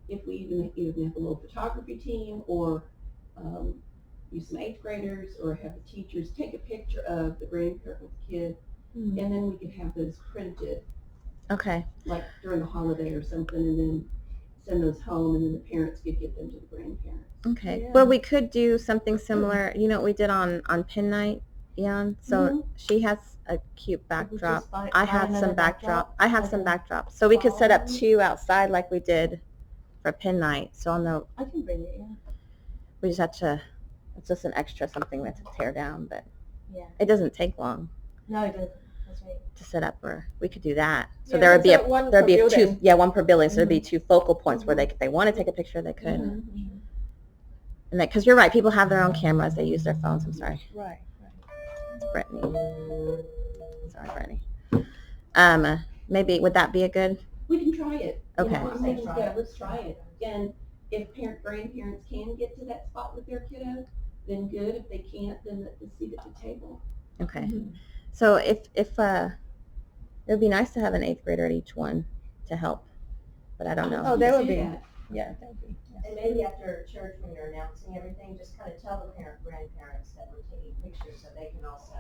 if we even have a little photography team or use some 8th graders or have the teachers take a picture of the grandparent with the kid, and then we could have those printed, Okay. like during the holiday or something, and then send those home, and then the parents could give them to the grandparents. Okay. Yeah. Well, we could do something similar. You know what we did on pin night, Ian? So she has a cute backdrop. I have some backdrop. I have some backdrops. So we could set up 2 outside like we did for pin night. So on the I can bring it, yeah. we just have to. It's just an extra something we have to tear down, but Yeah. it doesn't take long No, it doesn't. That's right. to set up. Or we could do that. So Yeah, there would be set up one per there'd be building. 2 one per building. So there'd be 2 focal points where if they want to take a picture, they could. And that because you're right, people have their own cameras. They use their phones. I'm sorry, Right. Brittany. Sorry, Brittany. Maybe would that be a good? We can try it. Okay. I'm thinking, let's try it. And if grandparents can get to that spot with their kiddo, then good. If they can't, then the seat at the table. Okay. So if it would be nice to have an 8th grader at each one to help, but I don't know. Oh, that would Do be. that. Yeah, that would be. And maybe after church, when you're announcing everything, just kind of tell the grandparents that we're taking pictures so they can also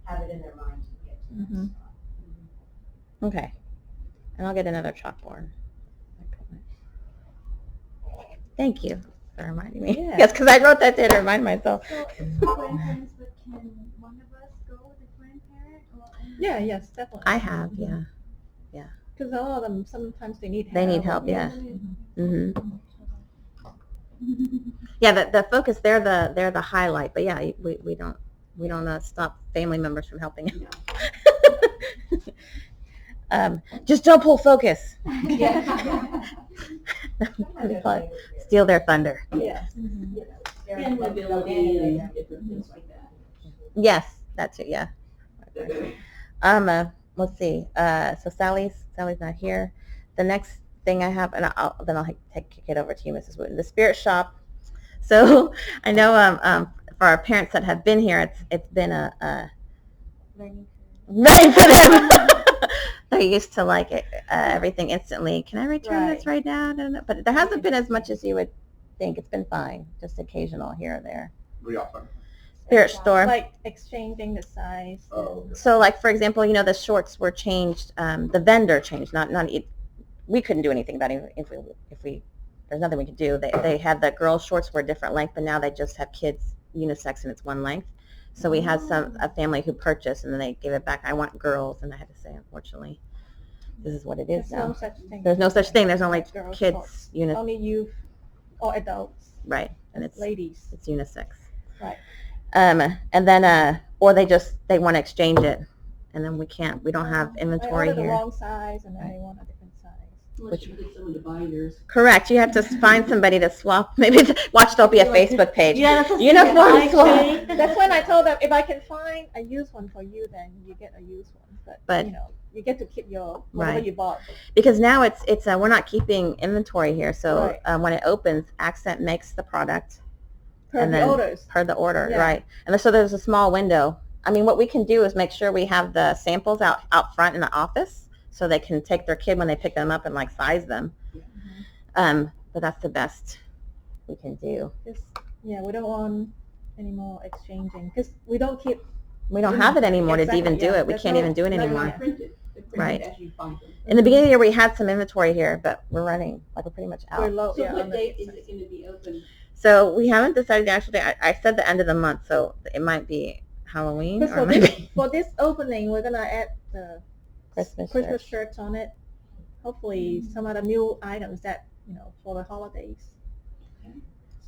have it in their mind to get to that Mhm. spot. Okay. And I'll get another chalkboard. Thank you for reminding me. Yeah. Yes, because I wrote that there to remind myself. So it's grandparents, but can one of us go with a grandparent? Yeah. Yes, definitely. I have, yeah. Because all of them sometimes they need help. They need help, yeah. Mhm. Yeah, the focus, they're the highlight, but yeah, we don't stop family members from helping. Just don't pull focus. Steal their thunder. Yeah. And mobility and different things like that. Yes, that too. Yeah. Let's see. So Sally's not here. The next thing I have, and I'll kick it over to you, Mrs. Wooten. The Spirit Shop. So I know for our parents that have been here, it's been a learning for them. They're used to like it, everything instantly. Can I return this right now? I don't know. But there hasn't been as much as you would think. It's been fine, just occasional here or there. What are y'all talking Spirit store. Like exchanging the size. about? Oh, okay. So, like for example, the shorts were changed. The vendor changed. We couldn't do anything about it if we. There's nothing we could do. They had the girls' shorts were a different length, but now they just have kids unisex and it's one length. So we had a family who purchased and then they gave it back. I want girls, and I had to say, unfortunately, this is what it is There's now. no such thing. There's no such thing. There's only Girls' kids shorts. unisex, Only youth or adults. right? And it's Ladies. unisex. Right. And then or they want to exchange it, and then we don't have I inventory ordered the here. wrong size and then they want a different size. Unless you get someone to buy yours. Correct. You have to find somebody to swap. Maybe watch. There'll be a Facebook page. Yeah, that's Uniform swap. That's when I told them, if I can find a used one for you, then you get a used one. But you get to keep your whatever Right. you bought. Because now it's we're not keeping inventory here. So Right. when it opens, Accent makes the product Per And the then- orders. per the order, Yeah. right? And so there's a small window. I mean, what we can do is make sure we have the samples out front in the office, so they can take their kid when they pick them up and like size them. But that's the best we can do. Yeah, we don't want any more exchanging because we don't keep. We don't have it anymore to Exactly, even do yeah. it. We There's can't no- even do it no, anymore. yeah. They're printed Right. as you find them. In the beginning of the year, we had some inventory here, but we're running, like we're pretty much We're out. low, So yeah. what on the- date is it gonna be open? So we haven't decided the actual day. I said the end of the month, so it might be Halloween But or for it might this, be for this opening, we're gonna add the Christmas. Christmas shirt. shirts on it. Hopefully, some other new items that, for the holidays.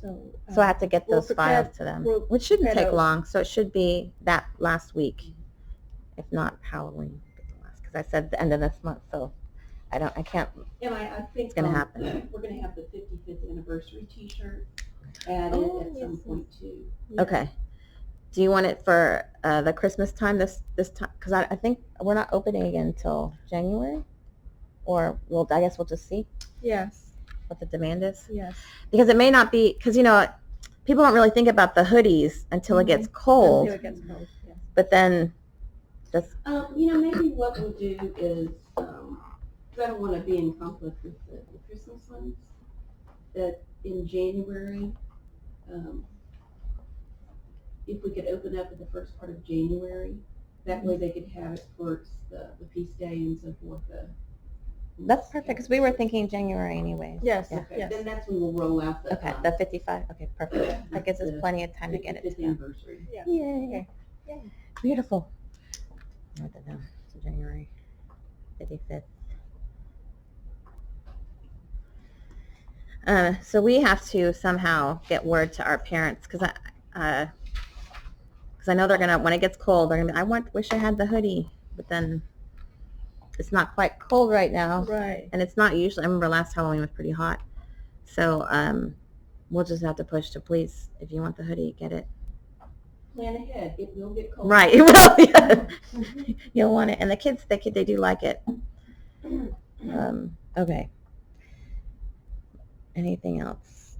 So. So I have to get we'll those prepare- files to them, we'll which shouldn't prepare take those. long. So it should be that last week, if not Halloween, because I said the end of this month. So I can't. And I think It's gonna happen. we're gonna have the 55th anniversary T-shirt added Oh, at some yes, point too. Yeah. Okay. Do you want it for the Christmas time this time? Because I think we're not opening again until January, or I guess we'll just see Yes, what the demand is. yes. Because it may not be, because people don't really think about the hoodies until it gets cold. Until it gets cold, yeah. But then, Maybe what we'll do is, because I don't want to be in conflict with the Christmas ones, that in January, if we could open up at the first part of January, that way they could have it for the feast day and so forth. that's perfect, because we were thinking January anyways. Yes, Yeah. Okay, yes. then that's when we'll roll out the. Okay, the 55. Okay, perfect. That gives us plenty of time to get it to 55th them. anniversary. Yeah. Yay. Okay. Beautiful. Write that down. So January 55th. So we have to somehow get word to our parents, because I know they're gonna, when it gets cold, they're gonna be, wish I had the hoodie, but then it's not quite cold right now, Right. and it's not usually. I remember last Halloween was pretty hot, so we'll just have to push to please. If you want the hoodie, get it. Plan ahead, it will get cold. Right, it will. Yeah. You'll want it, and the kids, they do like it. Okay. Anything else?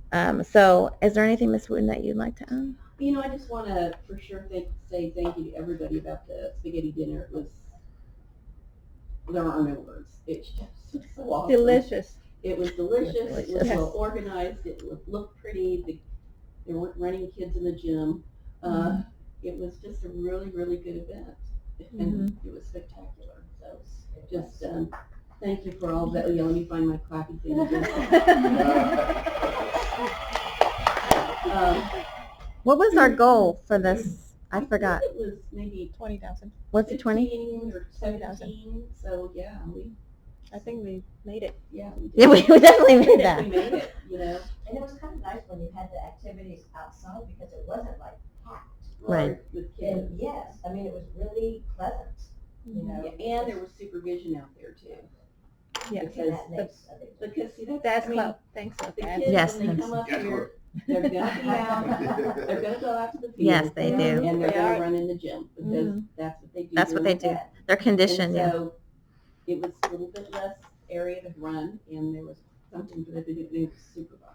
So is there anything, Miss Wooten, that you'd like to add? I just want to for sure say thank you to everybody about the spaghetti dinner. There are no words. It's just so awesome. Delicious. It was delicious. It was Delicious. well organized. It looked pretty. They weren't running kids in the gym. It was just a really, really good event, and it was spectacular. So just thank you for all that. Yeah, let me find my clappy thing again. What was our goal for this? I forgot. It was maybe 20,000. Was it 20? 15 or 17. So yeah, I think we made it. we did. Yeah, we definitely made that. We made it, And it was kind of nice when you had the activities outside because it wasn't like packed. Right. With kids. And yes, I mean, it was really pleasant, Yeah, and there was supervision out there too. Yeah. Because that makes a big difference. Because see, That's I mean, club. Thanks, the Dad. kids Yes, when they thanks. come up Yes, here, they're gonna be out. They're gonna go out to the field. Yes, they do. And they're They gonna are. run in the gym because that's what they do. That's what they during do. the day. They're conditioned, yeah. So it was a little bit less area to run, and there was something for them to do to supervise.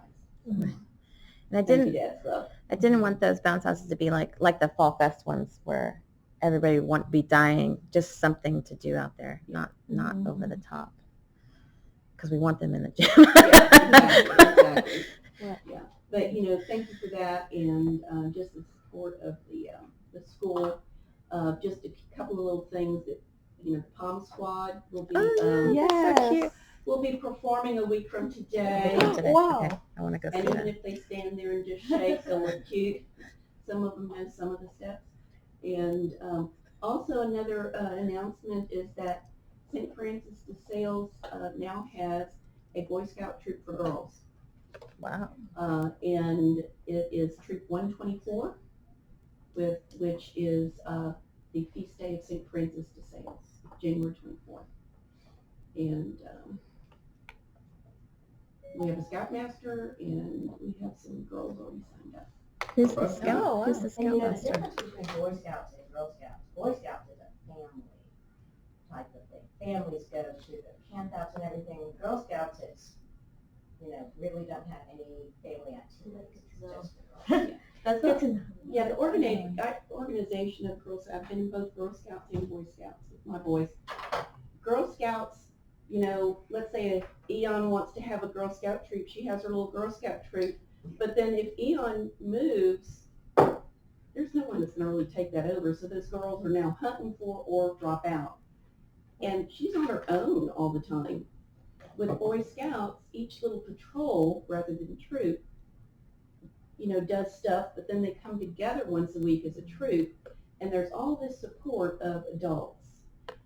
And Thank you, Dad. So I didn't want those bounce houses to be like the Fall Fest ones where everybody won't be dying. Just something to do out there, not over the top. Because we want them in the gym. exactly. Yeah. But thank you for that, and just the support of the school. Just a couple of little things that the Palm Squad will be. Yes. We'll be performing a week from today. Today. Wow. Okay. I want to go see And even that. if they stand there and just shake, they'll look cute. Some of them know some of the steps. And also another announcement is that St. Francis de Sales now has a Boy Scout troop for girls. Wow. And it is Troop 124, which is the feast day of St. Francis de Sales, January 24th. And we have a scoutmaster, and we have some girls already signed up. Who's the Oh, scout? wow. Who's the And you know, the scoutmaster? difference between Boy Scouts and Girl Scouts, Boy Scouts is a family type of thing. Families go to the campouts and everything. Girl Scouts, it's, really don't have any family activities. It's just for girls. That's good to know. Yeah, the organization of Girl Scouts, I've been in both Girl Scouts and Boy Scouts with my boys. Girl Scouts, let's say if Eon wants to have a Girl Scout troop, she has her little Girl Scout troop. But then if Eon moves, there's no one that's going to really take that over. So those girls are now hunting for or drop out. and she's on her own all the time. With Boy Scouts, each little patrol, rather than troop, does stuff, but then they come together once a week as a troop, and there's all this support of adults,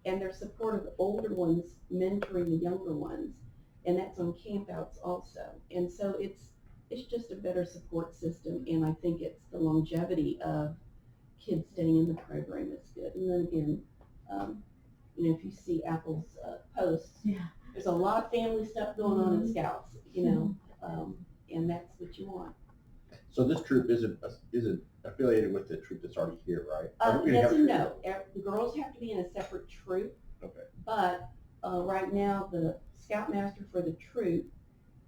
and there's support of the older ones mentoring the younger ones, and that's on campouts also. And so it's just a better support system, and I think it's the longevity of kids staying in the program that's good. And then again, if you see Apple's posts, there's a lot of family stuff going on in Scouts, and that's what you want. So this troop isn't affiliated with the troop that's already here, right? That's a no. The girls have to be in a separate troop. Okay. But right now, the Scoutmaster for the troop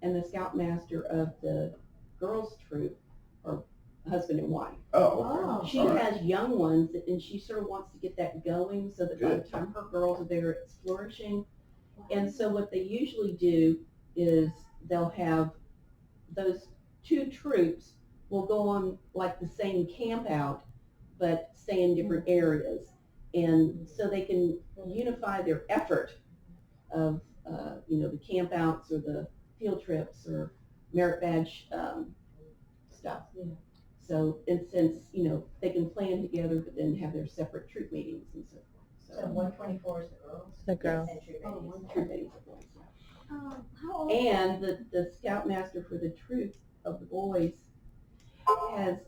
and the Scoutmaster of the girls' troop are husband and wife. Oh, okay. She has young ones, and she sort of wants to get that going so that by the time her girls are there, it's flourishing. And so what they usually do is they'll have those two troops will go on like the same camp out, but stay in different areas. And so they can unify their effort of, the camp outs or the field trips or merit badge stuff. Yeah. So, and since, they can plan together, but then have their separate troop meetings and so forth. So 124 is the girls? The girls. And troop meetings. Troop meetings are boys. How old? And the Scoutmaster for the troop of the boys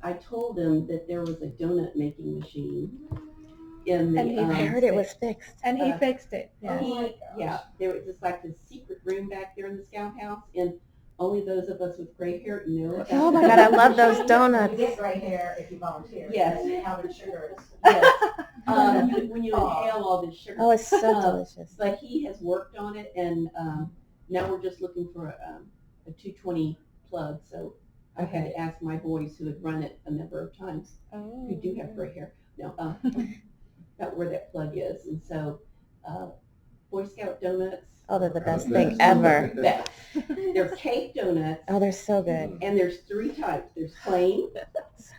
I told him that there was a donut making machine in the. And I heard it was fixed. And he fixed it. There was just like this secret room back there in the Scout House, and only those of us with gray hair know about Oh my God, I love those You donuts. get gray hair if you volunteer. Yes. And powdered sugar is. Yes. When you inhale all this sugar. Oh, it's so delicious. But he has worked on it, and now we're just looking for a 220 plug. So I had to ask my boys who had run it a number of times, who do have gray hair, about where that plug is. And so Boy Scout donuts. Oh, they're the best thing ever. Best. They're cake donuts. Oh, they're so good. And there's three types. There's plain,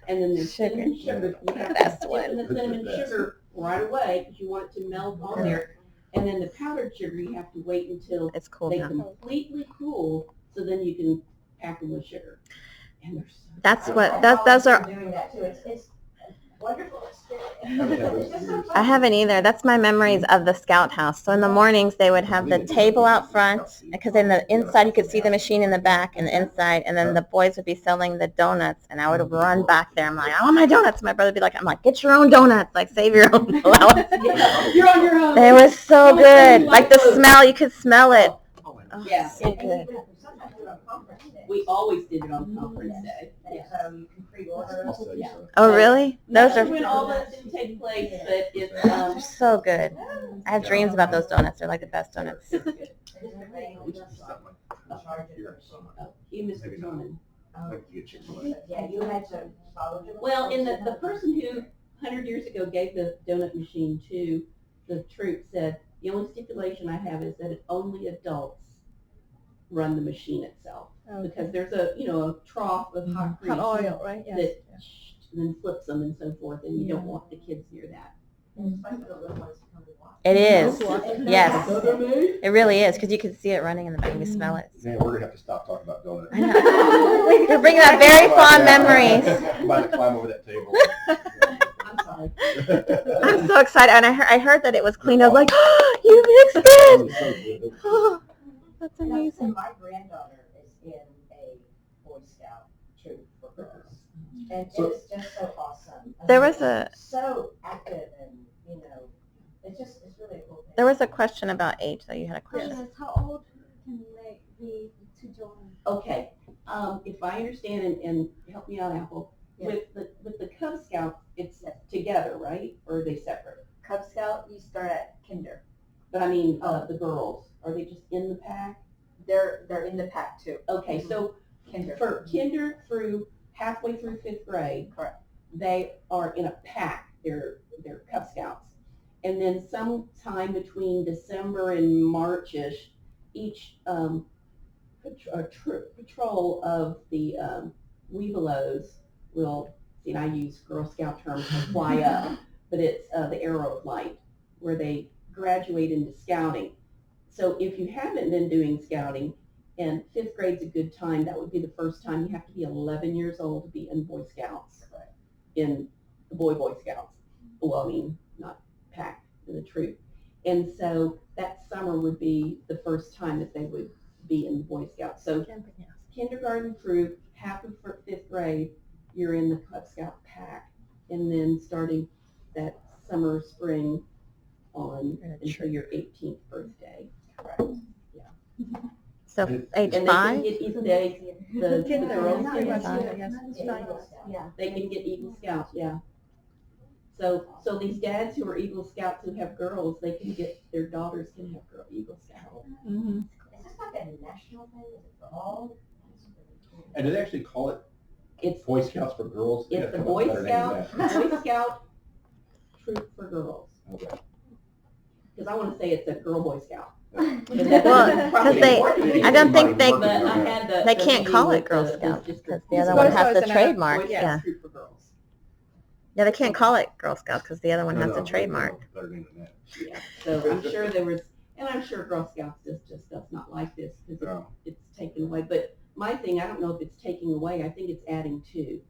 and then there's Sugar. cinnamon sugar. You have Best to dip one. in the cinnamon sugar right away because you want it to melt on there. And then the powdered sugar, you have to wait until It's cool they now. completely cool, so then you can pack them with sugar. And they're so That's what, I've those are, been doing that too. It's a wonderful experience. It's just so fun. I haven't either. That's my memories of the Scout House. So in the mornings, they would have the table out front, because in the inside, you could see the machine in the back and the inside, and then the boys would be selling the donuts, and I would run back there. I'm like, I want my donuts. My brother would be like, I'm like, get your own donuts. Like, save your own allowance. You're on your own. It was so good. Like the smell, you could smell it. Oh, Yeah. so And good. even sometimes do it on conference day. We always did it on conference day. And Yes. so you can pre-order. Yeah. Oh, really? Those That's are when all that didn't take place, but it's they're so good. I have dreams about those donuts. They're like the best donuts. It is the thing, we just charge it for some. you, Mr. Drummond. Yeah, you had to follow the. Well, and the person who 100 years ago gave the donut machine to the troop said, the only stipulation I have is that it's only adults run the machine itself. Because there's a trough of hot grease Hot oil, right? Yes. that then flips them and so forth, and you don't want the kids near that. And it's fun for the little ones to come and watch. It is. And- Yes. It It really is, because you can see it running in the back. You can smell it. Man, we're gonna have to stop talking about donuts. I know. You're bringing back very fond memories. I'm about to climb over that table. I'm sorry. I'm so excited, and I heard that it was clean. I was like, oh, you mixed it. Oh, that's And I would say amazing. my granddaughter is in a Boy Scout troop for girls. And So- it's just so awesome. I There mean, was a So active and, it's really a cool thing. there was a question about age, though. You had a question. Yes, how old can they be to join? Okay, if I understand, and help me out, Apple, Yeah. with the Cub Scouts, it's together, right? Or are they separate? Cub Scout, you start at kinder. But I mean, the girls, are they just in the pack? They're in the pack too. Okay, so Kinder. for kinder through halfway through 5th grade, Correct. they are in a pack. They're Cub Scouts. And then sometime between December and March-ish, each patrol of the Weebelows will, see, and I use Girl Scout terms, will fly up, but it's the arrow of light, where they graduate into scouting. So if you haven't been doing scouting, and 5th grade's a good time, that would be the first time. You have to be 11 years old to be in Boy Scouts, in the Boy Scouts. Well, I mean, not PAC, in the troop. And so that summer would be the first time that they would be in the Boy Scouts. So kindergarten through half of 5th grade, you're in the Cub Scout PAC, and then starting that summer, spring on until your 18th birthday. Correct. Yeah. So age And 5? they can get the girls Yeah, can yes, get- yes, that's right. Yeah. they can get Eagle Scouts, yeah. So these dads who are Eagle Scouts who have girls, they can get, their daughters can have Eagle Scouts. Mm-hmm. Is this like a national thing? Is it for all? And do they actually call it It's Boy Scouts for girls? It's the Boy Scout troop for girls. Okay. Because I want to say it's a girl Boy Scout. Well, because I don't think they- But I had the They can't meeting call it with Girl the Scouts district. because the other Boy one has Scouts the and trademark. Boy Yeah. Scouts troop for girls. Yeah, they can't call it Girl Scouts because the other one has the No, trademark. better name than that. Yeah. So I'm sure there was, and I'm sure Girl Scouts just does not like this because No. it's taken away. But my thing, I don't know if it's taking away. I think it's adding to.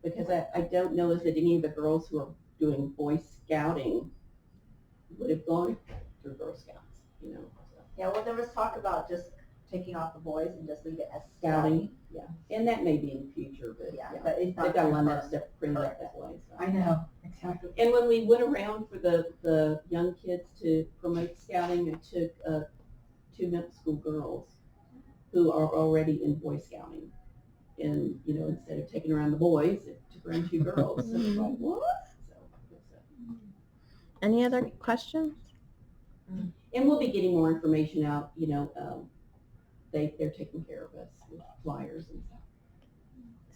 Because I don't know if any of the girls who are doing Boy Scouting would have gone through Girl Scouts, you know. So. Yeah, well, there was talk about just taking off the boys and just leave it as Scouting, yeah. And that may be in the future, but Yeah, yeah. but it's not. They've got to line that confirmed. stuff printed up that way. So. I know, exactly. And when we went around for the young kids to promote scouting, I took 2 middle school girls who are already in Boy Scouting. And, you know, instead of taking around the boys, it took around 2 girls. So it's like, what? So, Any other questions? and we'll be getting more information out, you know, they're taking care of us with flyers and stuff.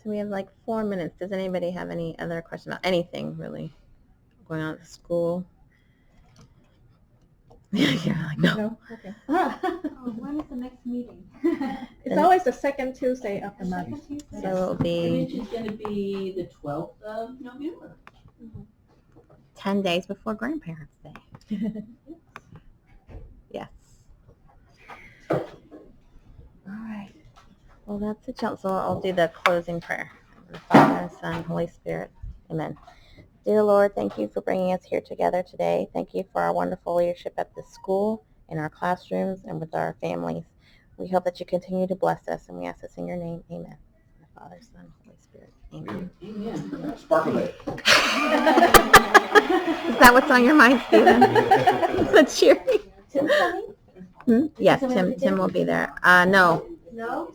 So we have like 4 minutes. Does anybody have any other question about anything really going on at the school? Yeah, like, no. No? Okay. Oh, when is the next meeting? It's always the second Tuesday of the month. So it'll be Which is going to be the 12th of November. 10 days before Grandparents' Day. Yes. All right. Well, that's it, y'all. So I'll do the closing prayer. In the Father, Son, Holy Spirit. Amen. Dear Lord, thank you for bringing us here together today. Thank you for our wonderful leadership at this school, in our classrooms, and with our families. We hope that you continue to bless us, and we ask this in your name. Amen. In the Father, Son, Holy Spirit. Amen. Amen. Sparkle Day. Is that what's on your mind, Stephen? That's cheering. Tim coming? Yes, Tim will be there. No. No?